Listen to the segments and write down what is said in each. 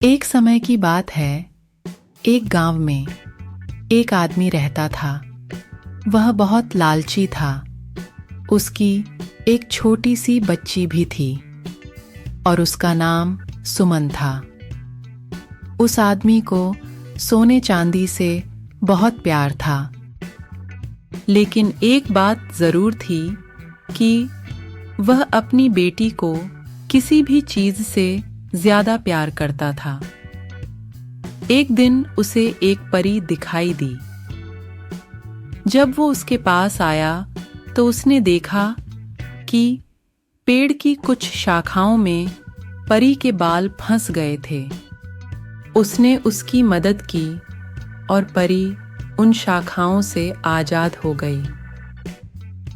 एक समय की बात है। एक गांव में एक आदमी रहता था। वह बहुत लालची था। उसकी एक छोटी सी बच्ची भी थी और उसका नाम सुमन था। उस आदमी को सोने चांदी से बहुत प्यार था, लेकिन एक बात जरूर थी कि वह अपनी बेटी को किसी भी चीज से ज्यादा प्यार करता था। एक दिन उसे एक परी दिखाई दी। जब वो उसके पास आया तो उसने देखा कि पेड़ की कुछ शाखाओं में परी के बाल फंस गए थे। उसने उसकी मदद की और परी उन शाखाओं से आजाद हो गई।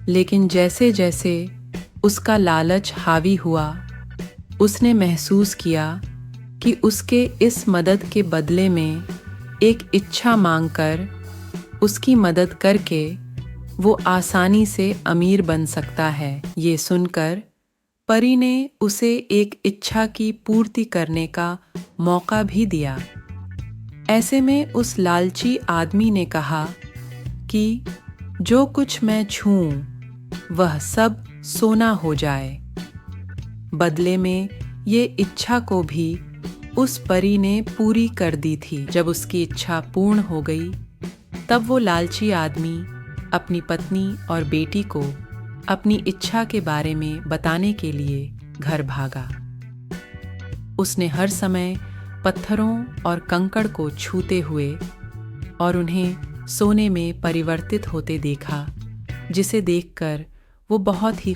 लेकिन जैसे जैसे उसका लालच हावी हुआ, उसने महसूस किया कि उसके इस मदद के बदले में एक इच्छा मांगकर उसकी मदद करके वो आसानी से अमीर बन सकता है। ये सुनकर परी ने उसे एक इच्छा की पूर्ति करने का मौका भी दिया। ऐसे में उस लालची आदमी ने कहा कि जो कुछ मैं छूऊं वह सब सोना हो जाए। बदले में ये इच्छा को भी उस परी ने पूरी कर दी थी। जब उसकी इच्छा पूर्ण हो गई, तब वो लालची आदमी अपनी पत्नी और बेटी को अपनी इच्छा के बारे में बताने के लिए घर भागा। उसने हर समय पत्थरों और कंकड़ को छूते हुए और उन्हें सोने में परिवर्तित होते देखा, जिसे देखकर वो बहुत ही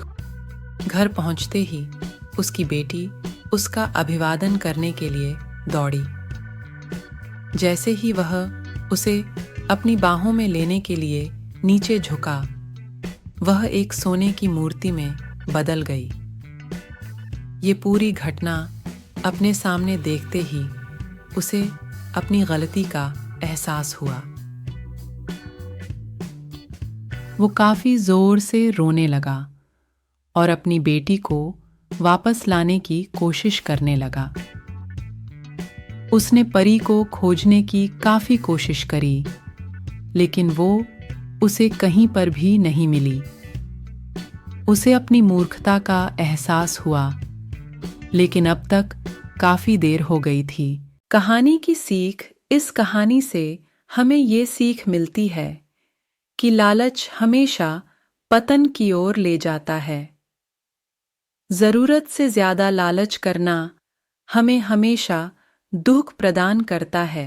घर पहुंचते ही उसकी बेटी उसका अभिवादन करने के लिए दौड़ी। जैसे ही वह उसे अपनी बाहों में लेने के लिए नीचे झुका, वह एक सोने की मूर्ति में बदल गई। ये पूरी घटना अपने सामने देखते ही उसे अपनी गलती का एहसास हुआ। वो काफी जोर से रोने लगा और अपनी बेटी को वापस लाने की कोशिश करने लगा। उसने परी को खोजने की काफी कोशिश करी, लेकिन वो उसे कहीं पर भी नहीं मिली। उसे अपनी मूर्खता का एहसास हुआ, लेकिन अब तक काफी देर हो गई थी। कहानी की सीख। इस कहानी से हमें ये सीख मिलती है कि लालच हमेशा पतन की ओर ले जाता है। जरूरत से ज्यादा लालच करना हमें हमेशा दुख प्रदान करता है।